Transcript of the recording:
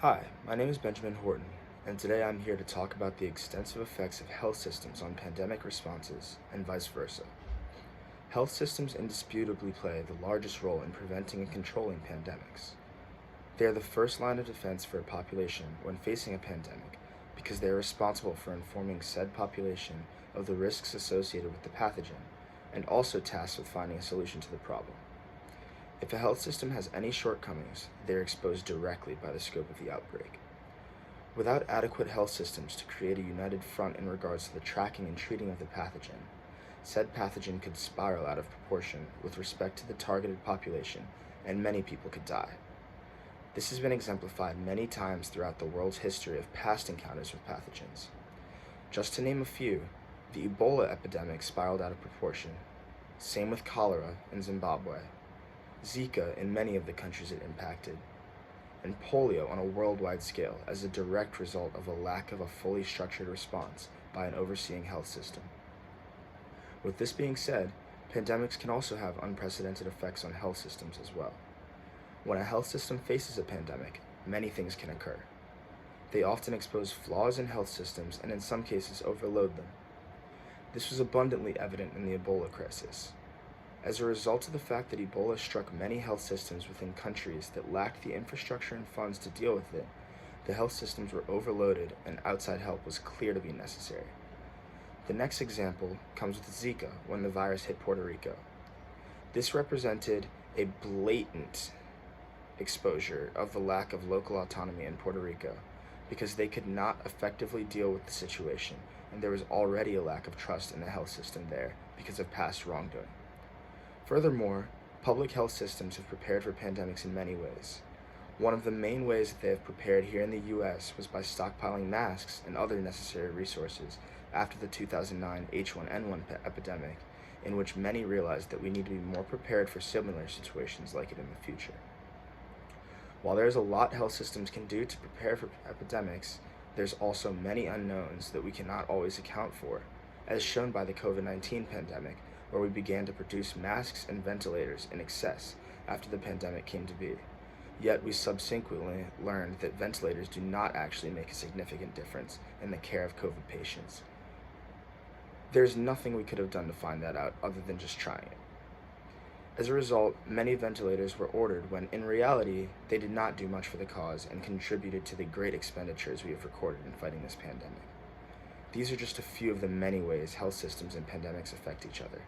Hi, my name is Benjamin Horton, and today I'm here to talk about the extensive effects of health systems on pandemic responses and vice versa. Health systems indisputably play the largest role in preventing and controlling pandemics. They are the first line of defense for a population when facing a pandemic because they are responsible for informing said population of the risks associated with the pathogen and also tasked with finding a solution to the problem. If a health system has any shortcomings, they are exposed directly by the scope of the outbreak. Without adequate health systems to create a united front in regards to the tracking and treating of the pathogen, said pathogen could spiral out of proportion with respect to the targeted population, and many people could die. This has been exemplified many times throughout the world's history of past encounters with pathogens. Just to name a few, the Ebola epidemic spiraled out of proportion. Same with cholera in Zimbabwe, Zika in many of the countries it impacted, and polio on a worldwide scale as a direct result of a lack of a fully structured response by an overseeing health system. With this being said, pandemics can also have unprecedented effects on health systems as well. When a health system faces a pandemic, many things can occur. They often expose flaws in health systems and in some cases overload them. This was abundantly evident in the Ebola crisis. As a result of the fact that Ebola struck many health systems within countries that lacked the infrastructure and funds to deal with it, the health systems were overloaded and outside help was clear to be necessary. The next example comes with Zika when the virus hit Puerto Rico. This represented a blatant exposure of the lack of local autonomy in Puerto Rico because they could not effectively deal with the situation, and there was already a lack of trust in the health system there because of past wrongdoing. Furthermore, public health systems have prepared for pandemics in many ways. One of the main ways that they have prepared here in the US was by stockpiling masks and other necessary resources after the 2009 H1N1 epidemic, in which many realized that we need to be more prepared for similar situations like it in the future. While there is a lot health systems can do to prepare for epidemics, there's also many unknowns that we cannot always account for, as shown by the COVID-19 pandemic, where we began to produce masks and ventilators in excess after the pandemic came to be. Yet we subsequently learned that ventilators do not actually make a significant difference in the care of COVID patients. There's nothing we could have done to find that out other than just trying it. As a result, many ventilators were ordered when, in reality, they did not do much for the cause and contributed to the great expenditures we have recorded in fighting this pandemic. These are just a few of the many ways health systems and pandemics affect each other.